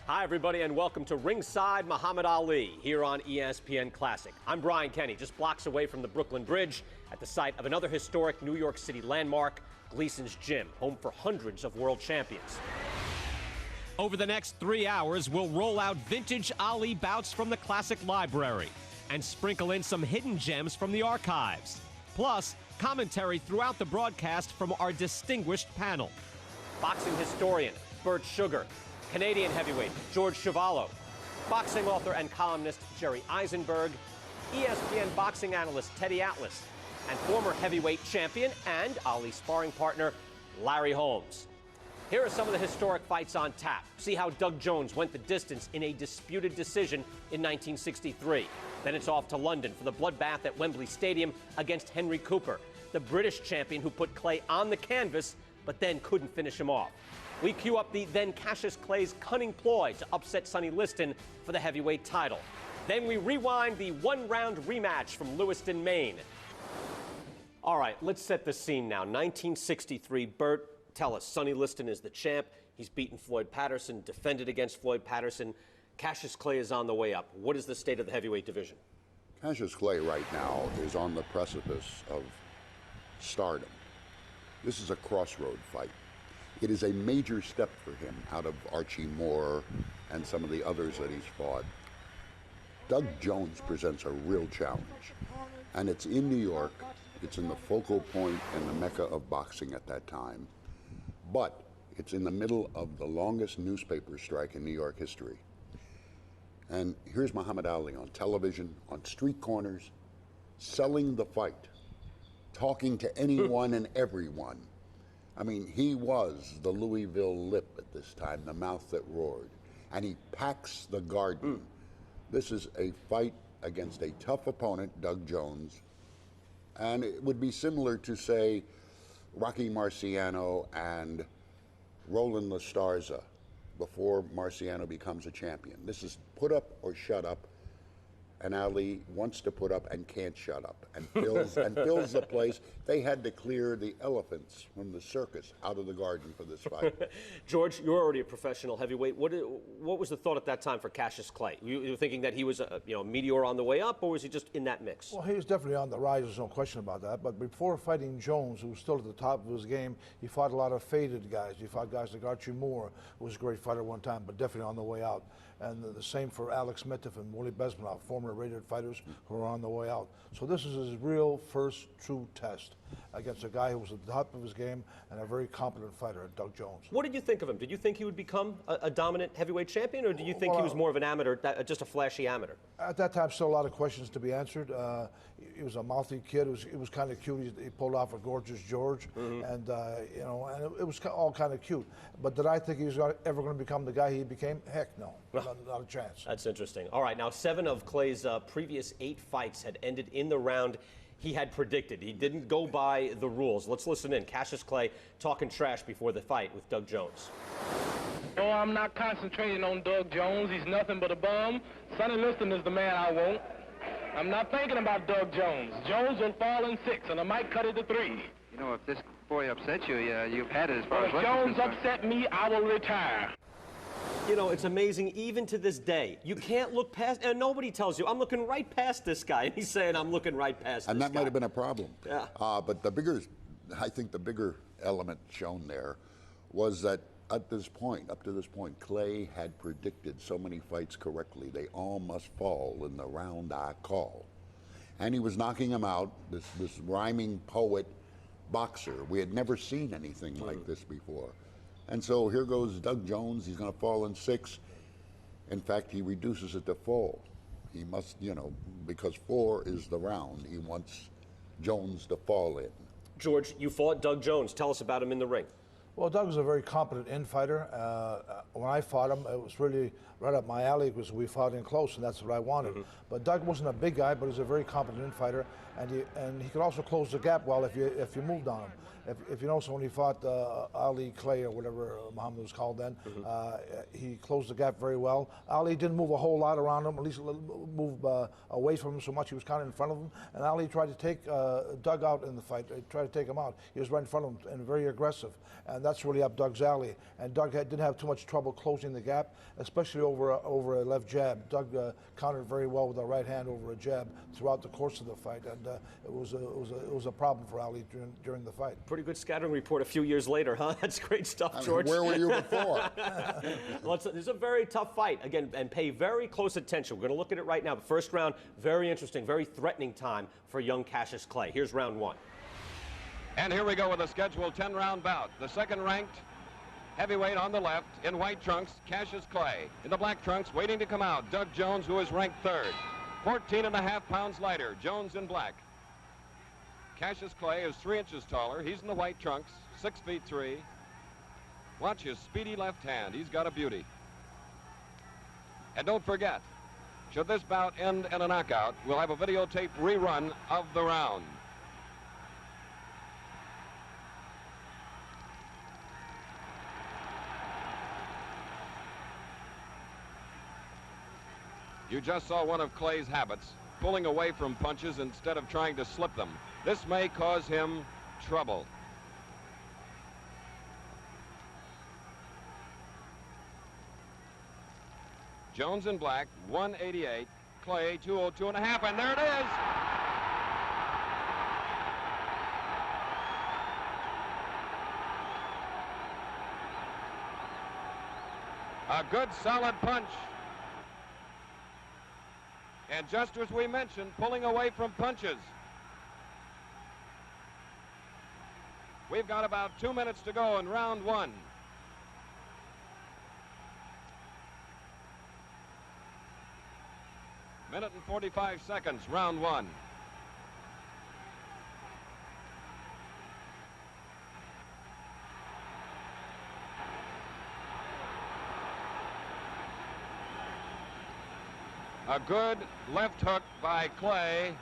Hi, everybody, and welcome to Ringside Muhammad Ali here on ESPN Classic. I'm Brian Kenny, just blocks away from the Brooklyn Bridge at the site of another historic New York City landmark, Gleason's Gym, home for hundreds of world champions. Over the next 3 hours, we'll roll out vintage Ali bouts from the Classic Library and sprinkle in some hidden gems from the archives. Plus, commentary throughout the broadcast from our distinguished panel. Boxing historian Bert Sugar, Canadian heavyweight George Chuvalo, boxing author and columnist Jerry Eisenberg, ESPN boxing analyst Teddy Atlas, and former heavyweight champion and Ali sparring partner Larry Holmes. Here are some of the historic fights on tap. See how Doug Jones went the distance in a disputed decision in 1963. Then it's off to London for the bloodbath at Wembley Stadium against Henry Cooper, the British champion who put Clay on the canvas but then couldn't finish him off. We cue up the then Cassius Clay's cunning ploy to upset Sonny Liston for the heavyweight title. Then we rewind the one-round rematch from Lewiston, Maine. All right, let's set the scene now. 1963, Bert, tell us, Sonny Liston is the champ. He's beaten Floyd Patterson, defended against Floyd Patterson. Cassius Clay is on the way up. What is the state of the heavyweight division? Cassius Clay right now is on the precipice of stardom. This is a crossroad fight. It is a major step for him out of Archie Moore and some of the others that he's fought. Doug Jones presents a real challenge, and it's in New York. It's in the focal point and the mecca of boxing at that time, but it's in the middle of the longest newspaper strike in New York history. And here's Muhammad Ali on television, on street corners, selling the fight, talking to anyone and everyone. I mean, he was the Louisville Lip at this time, the mouth that roared. And he packs the garden. This is a fight against a tough opponent, Doug Jones. And it would be similar to, say, Rocky Marciano and Roland LaStarza before Marciano becomes a champion. This is put up or shut up. And Ali wants to put up and can't shut up, and fills the place. They had to clear the elephants from the circus out of the garden for this fight. George, you're already a professional heavyweight. What was the thought at that time for Cassius Clay? You were thinking that he was a meteor on the way up, or was he just in that mix? Well, he was definitely on the rise. There's no question about that. But before fighting Jones, who was still at the top of his game, he fought a lot of faded guys. He fought guys like Archie Moore, who was a great fighter one time, but definitely on the way out. And the same for Alex Mitiff and Willie Besmanoff, former rated fighters who are on the way out. So this is his real first true test against a guy who was at the top of his game and a very competent fighter, Doug Jones. What did you think of him? Did you think he would become a dominant heavyweight champion, or did you think he was more of an amateur, just a flashy amateur? At that time, still a lot of questions to be answered. He was a mouthy kid. He was kind of cute. He pulled off a gorgeous George, and and it was all kind of cute. But did I think he was ever going to become the guy he became? Heck no, not a chance. That's interesting. All right, now 7 of Clay's previous 8 fights had ended in the round he had predicted. He didn't go by the rules. Let's listen in. Cassius Clay talking trash before the fight with Doug Jones. No, I'm not concentrating on Doug Jones. He's nothing but a bum. Sonny Liston is the man I want. I'm not thinking about Doug Jones. Jones will fall in 6, and I might cut it to 3. You know, if this boy upsets you, you've had it as far as if Jones upset me, I will retire. You know, it's amazing, even to this day. You can't look past, and nobody tells you, I'm looking right past this guy. And he's saying, I'm looking right past this guy. And that might have been a problem. Yeah. But I think the bigger element shown there was that up to this point, Clay had predicted so many fights correctly. They all must fall in the round I call. And he was knocking him out, this rhyming poet boxer. We had never seen anything like this before. And so here goes Doug Jones. He's going to fall in 6. In fact, he reduces it to 4. He must, because 4 is the round. He wants Jones to fall in. George, you fought Doug Jones. Tell us about him in the ring. Well, Doug was a very competent in-fighter. When I fought him, it was really right up my alley because we fought in close, and that's what I wanted. But Doug wasn't a big guy, but he was a very competent in-fighter. and he could also close the gap well if you moved on him. If you notice, when he fought Ali Clay or whatever Muhammad was called then, he closed the gap very well. Ali didn't move a whole lot around him, at least move away from him so much. He was kind of in front of him, and Ali tried to take Doug out in the fight. He tried to take him out. He was right in front of him and very aggressive, and that's really up Doug's alley. And Doug didn't have too much trouble closing the gap, especially over a left jab. Doug countered very well with a right hand over a jab throughout the course of the fight, and it was a problem for Ali during the fight. Pretty good scattering report a few years later, huh? That's great stuff, George. Where were you before? Well, this is a very tough fight, again, and pay very close attention. We're going to look at it right now. The first round, very interesting, very threatening time for young Cassius Clay. Here's round one. And here we go with a scheduled 10-round bout. The second-ranked heavyweight on the left, in white trunks, Cassius Clay. In the black trunks, waiting to come out, Doug Jones, who is ranked third. 14.5 pounds lighter, Jones in black. Cassius Clay is 3 inches taller. He's in the white trunks, 6'3". Watch his speedy left hand. He's got a beauty. And don't forget, should this bout end in a knockout, we'll have a videotape rerun of the round. You just saw one of Clay's habits, pulling away from punches instead of trying to slip them. This may cause him trouble. Jones in black, 188. Clay, 202.5, and there it is! A good solid punch. And just as we mentioned, pulling away from punches. We've got about 2 minutes to go in round one. Minute and 45 seconds, round one. A good left hook by Clay.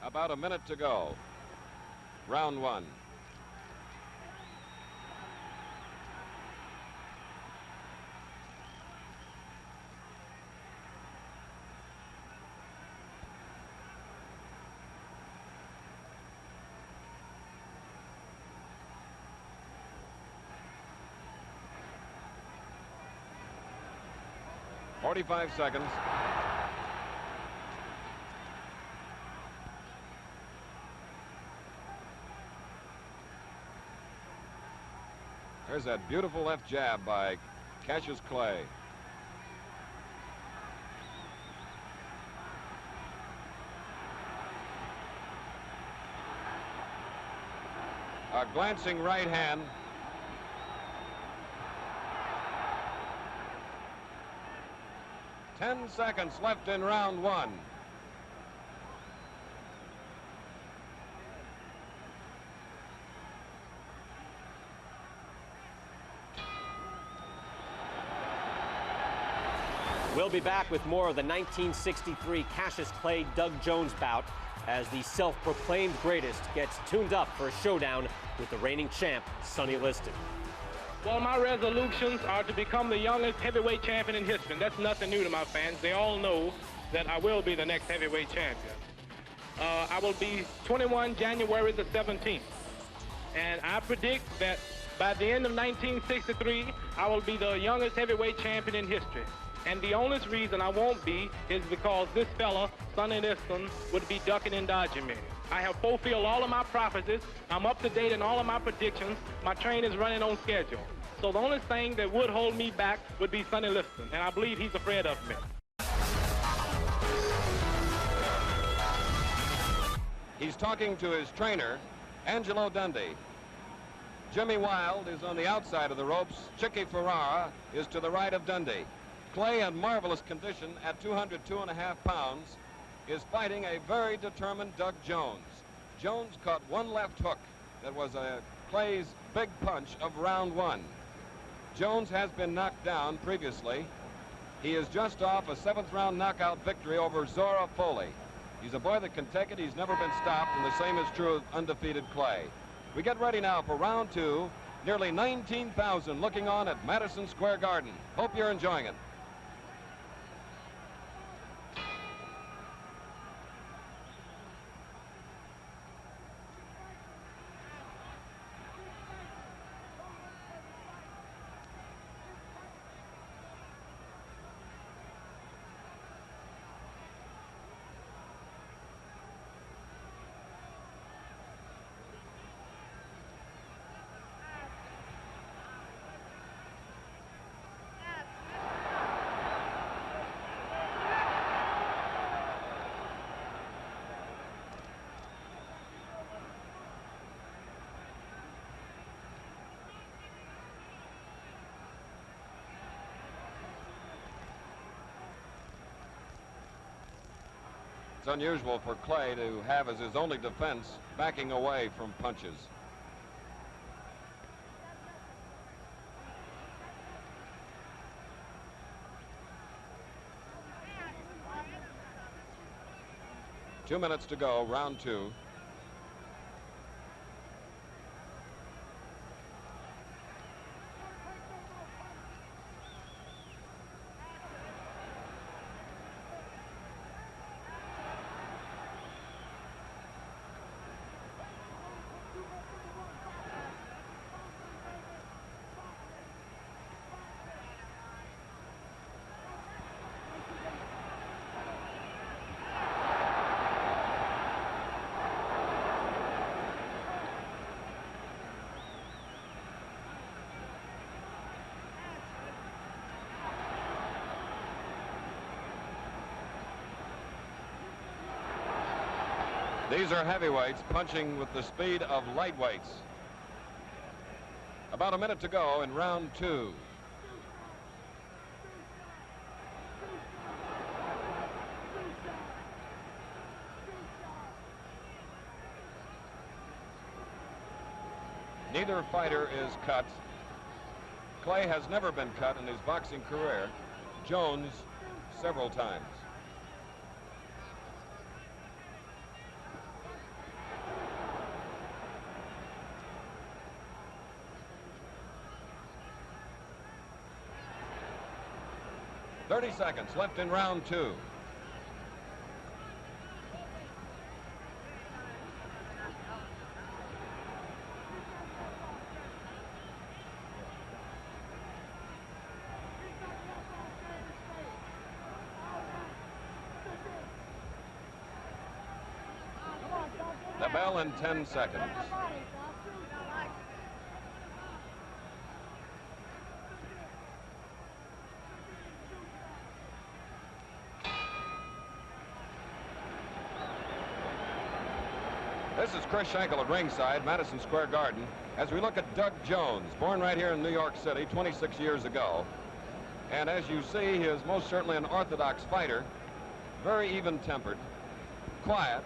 About a minute to go. Round one. "45 seconds. There's that beautiful left jab by Cassius Clay. A glancing right hand. Ten seconds left in round one. We'll be back with more of the 1963 Cassius Clay Doug Jones bout as the self-proclaimed greatest gets tuned up for a showdown with the reigning champ, Sonny Liston. Well, my resolutions are to become the youngest heavyweight champion in history. That's nothing new to my fans. They all know that I will be the next heavyweight champion. I will be 21 January the 17th. And I predict that by the end of 1963, I will be the youngest heavyweight champion in history. And the only reason I won't be is because this fella, Sonny Liston, would be ducking and dodging me. I have fulfilled all of my prophecies. I'm up to date in all of my predictions. My train is running on schedule. So the only thing that would hold me back would be Sonny Liston, and I believe he's afraid of me. He's talking to his trainer, Angelo Dundee. Jimmy Wild is on the outside of the ropes. Chicky Ferrara is to the right of Dundee. Clay, in marvelous condition at 202.5 pounds, is fighting a very determined Doug Jones. Jones caught one left hook that was Clay's big punch of round one. Jones has been knocked down previously. He is just off a 7th round knockout victory over Zora Foley. He's a boy that can take it. He's never been stopped, and the same is true of undefeated Clay. We get ready now for round two. Nearly 19,000 looking on at Madison Square Garden. Hope you're enjoying it. It's unusual for Clay to have as his only defense backing away from punches. Two minutes to go, round two. These are heavyweights punching with the speed of lightweights. About a minute to go in round two. Neither fighter is cut. Clay has never been cut in his boxing career. Jones several times. .30 seconds left in round two. The bell in 10 seconds. This is Chris Schenkel at ringside, Madison Square Garden, as we look at Doug Jones, born right here in New York City 26 years ago. And as you see, he is most certainly an orthodox fighter, very even-tempered, quiet,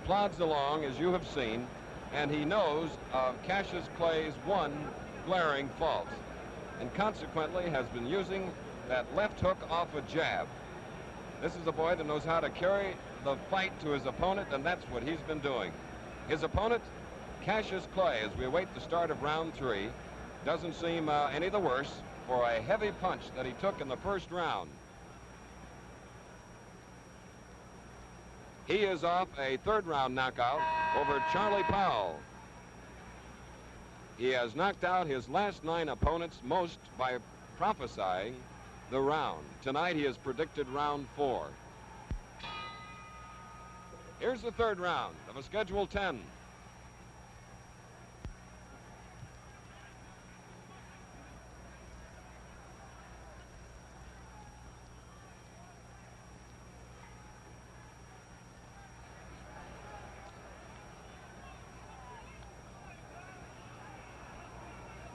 plods along, as you have seen, and he knows of Cassius Clay's one glaring fault, and consequently has been using that left hook off a jab. This is a boy that knows how to carry the fight to his opponent, and that's what he's been doing. His opponent, Cassius Clay, as we await the start of round three, doesn't seem any the worse for a heavy punch that he took in the first round. He is off a third-round knockout over Charlie Powell. He has knocked out his last 9 opponents, most by prophesying the round. Tonight he has predicted round 4. Here's the third round of a Schedule 10.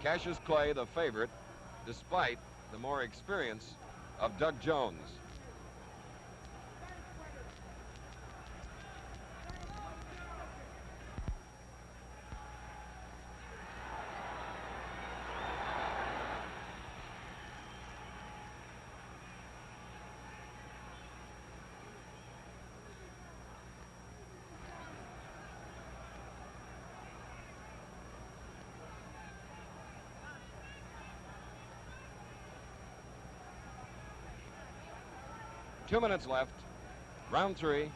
Cassius Clay, the favorite, despite the more experience of Doug Jones. Two minutes left. Round three.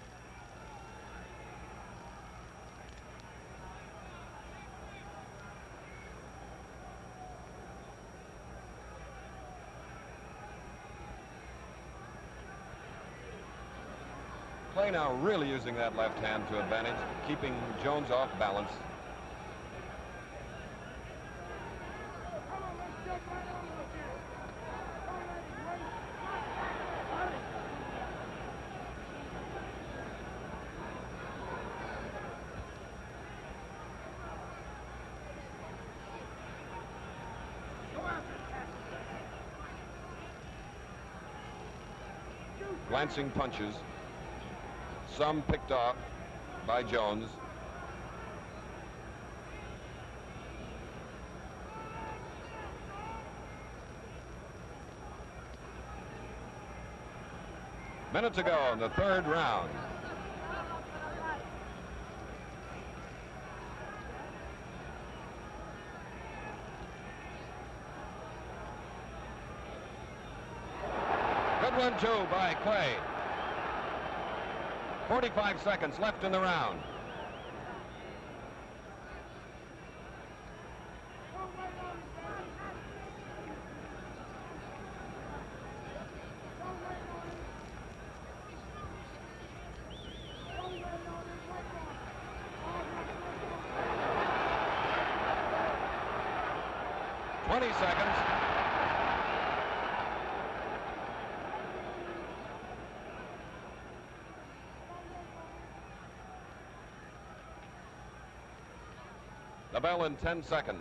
Clay now really using that left hand to advantage, keeping Jones off balance. Glancing punches, some picked off by Jones. Minute to go in the third round. Good one, too, by Clay. 45 seconds left in the round. Seconds. The bell in 10 seconds.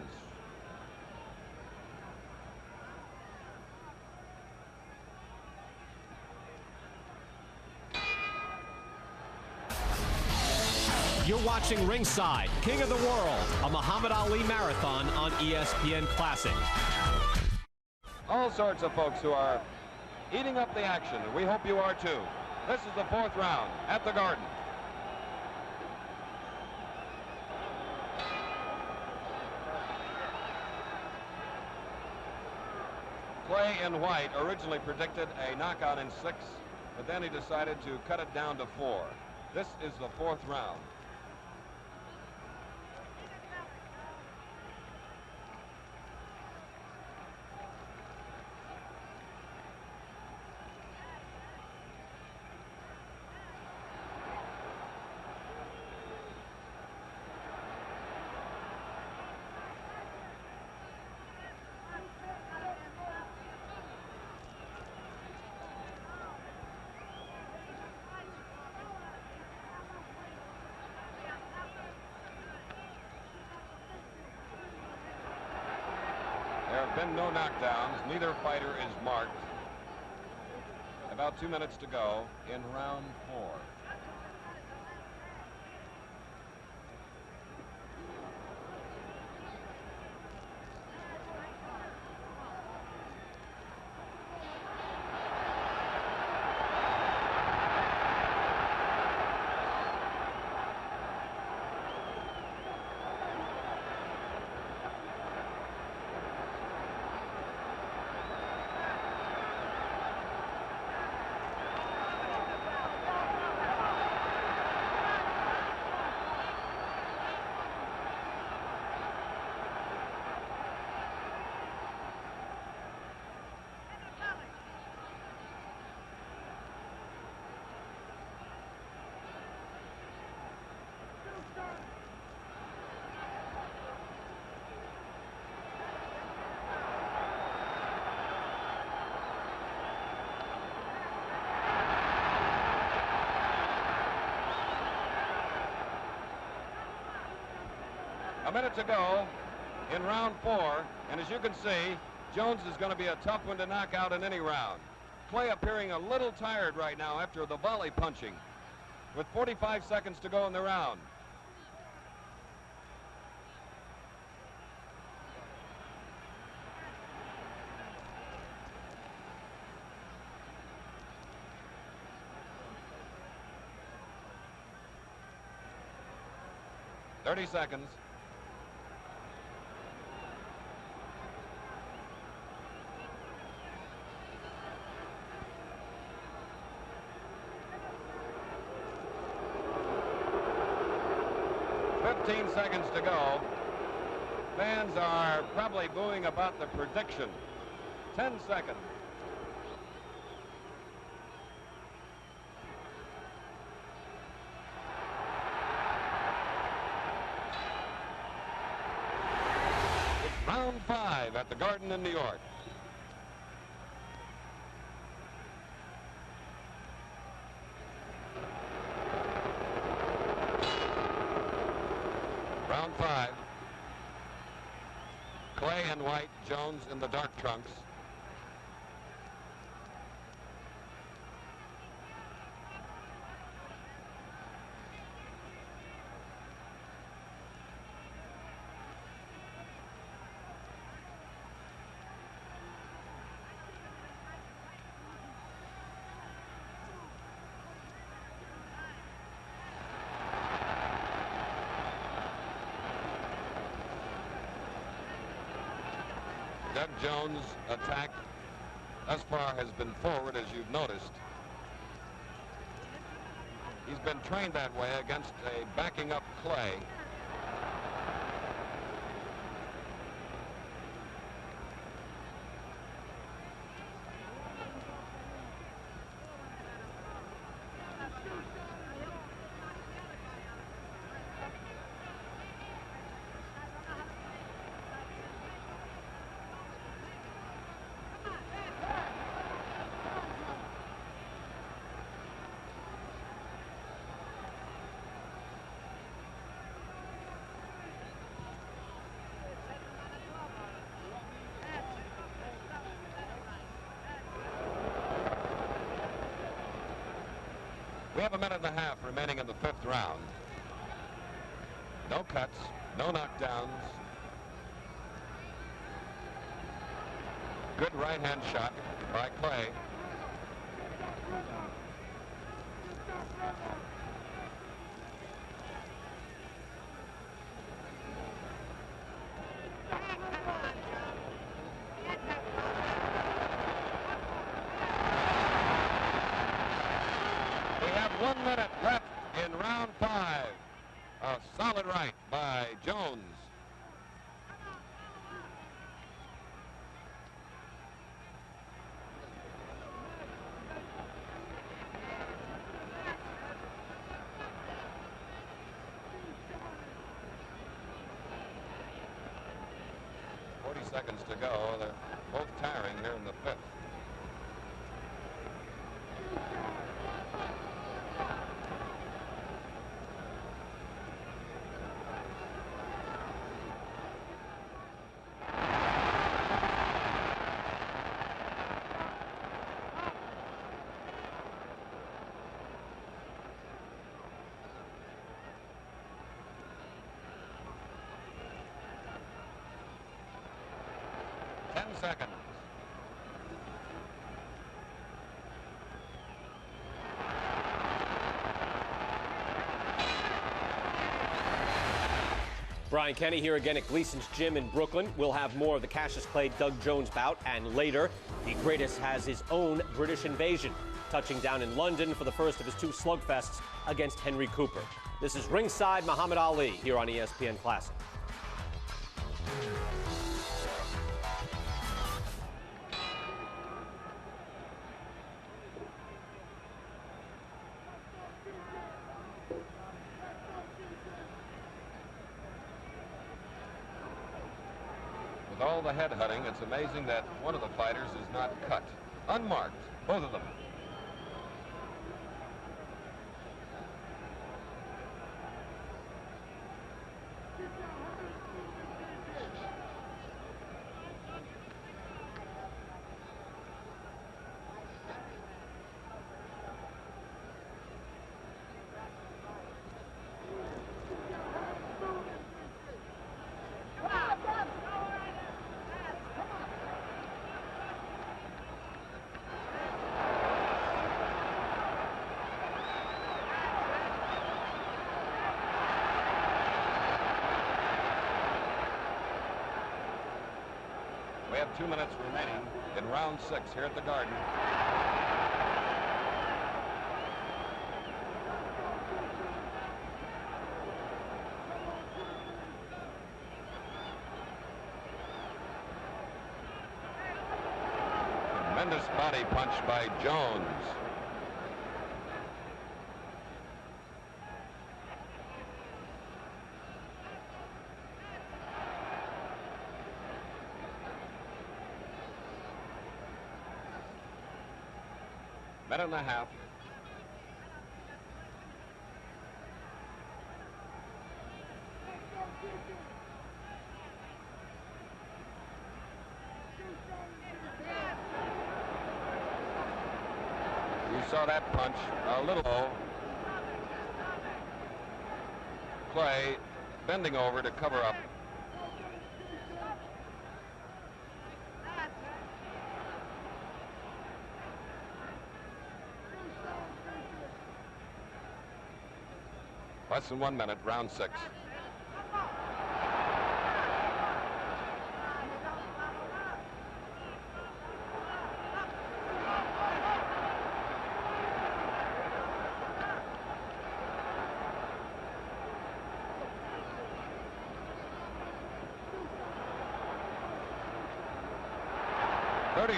You're watching Ringside, King of the World, a Muhammad Ali marathon on ESPN Classic. All sorts of folks who are eating up the action, and we hope you are too. This is the fourth round at the Garden. Clay in white originally predicted a knockout in 6, but then he decided to cut it down to 4. This is the fourth round. There have been no knockdowns. Neither fighter is marked. About 2 minutes to go in round 4. A minute to go in round 4, and as you can see, Jones is going to be a tough one to knock out in any round. Clay appearing a little tired right now after the volley punching, with 45 seconds to go in the round. Thirty seconds. Seconds to go. Fans are probably booing about the prediction. 10 seconds. It's round 5 at the Garden in New York. Round 5. Clay and White, Jones in the dark trunks. Doug Jones' attack thus far has been forward, as you've noticed. He's been trained that way against a backing up Clay. We have a minute and a half remaining in the 5th round. No cuts, no knockdowns. Good right-hand shot by Clay. We have 1 minute left in round 5. A solid right by Jones. Seconds to go. They're both tiring here in the 5th. Seconds. Brian Kenny here again at Gleason's Gym in Brooklyn. We'll have more of the Cassius Clay Doug Jones bout, and later, the greatest has his own British invasion, touching down in London for the first of his 2 slugfests against Henry Cooper. This is Ringside Muhammad Ali here on ESPN Classic. With all the headhunting, it's amazing that one of the fighters is not cut. Unmarked, both of them. have 2 minutes remaining in round 6 here at the Garden. Tremendous body punch by Jones. Minute and a half. You saw that punch a little low. Clay bending over to cover up. Less than 1 minute, round 6.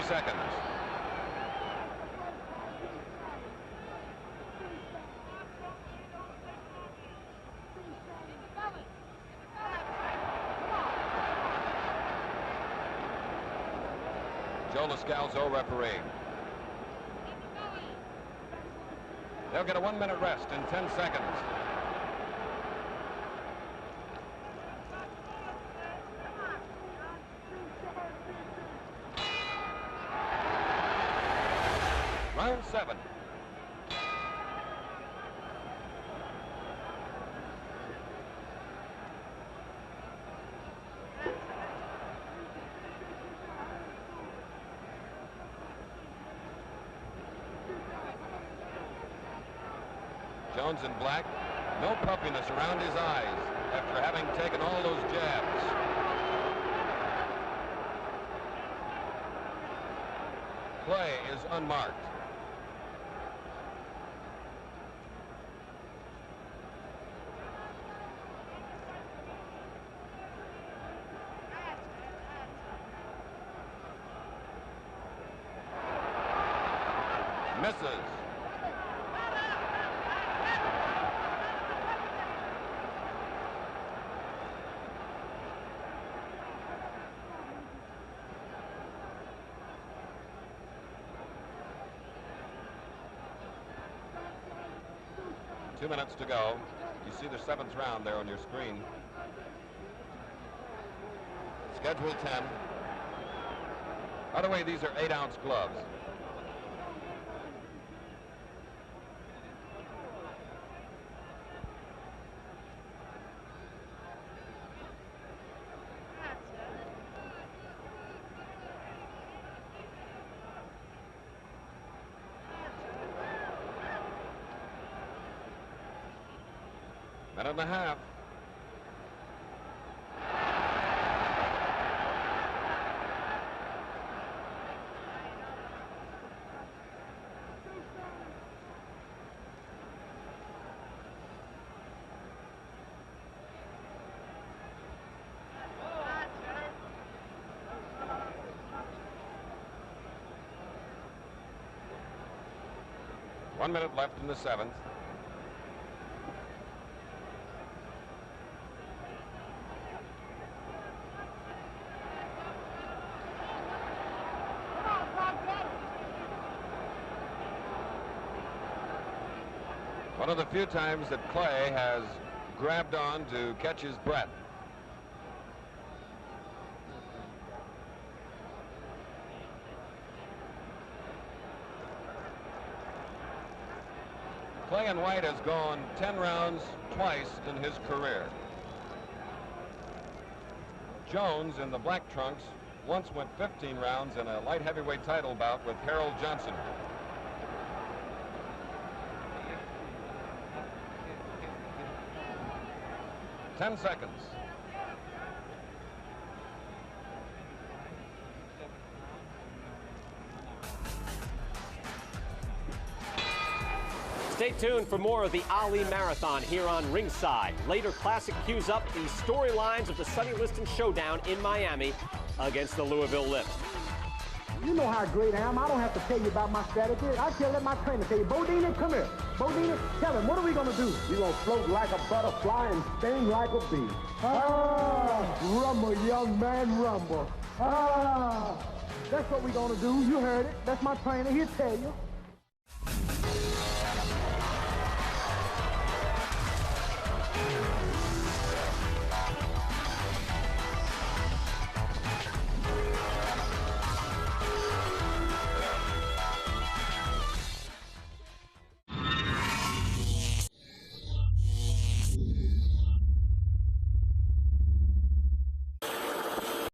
Seconds. Joe Lascalzo refereeing. They'll get a 1 minute rest in 10 seconds. Round 7. Jones in black, no puffiness around his eyes after having taken all those jabs. Clay is unmarked. Misses. Two minutes to go. You see the 7th round there on your screen. Schedule 10. By the way, these are 8-ounce gloves. Minute and a half. One minute left in the 7th. One of the few times that Clay has grabbed on to catch his breath. Clay in white has gone 10 rounds twice in his career. Jones in the black trunks once went 15 rounds in a light heavyweight title bout with Harold Johnson. Ten seconds. Stay tuned for more of the Ali Marathon here on Ringside. Later, Classic cues up the storylines of the Sonny Liston showdown in Miami against the Louisville Lift. You know how great I am. I don't have to tell you about my strategy. I can let my trainer tell you. Bodine, come here. Bodine, tell him, what are we going to do? We're going to float like a butterfly and sting like a bee. Rumble, young man, rumble. That's what we're going to do. You heard it. That's my trainer. He'll tell you.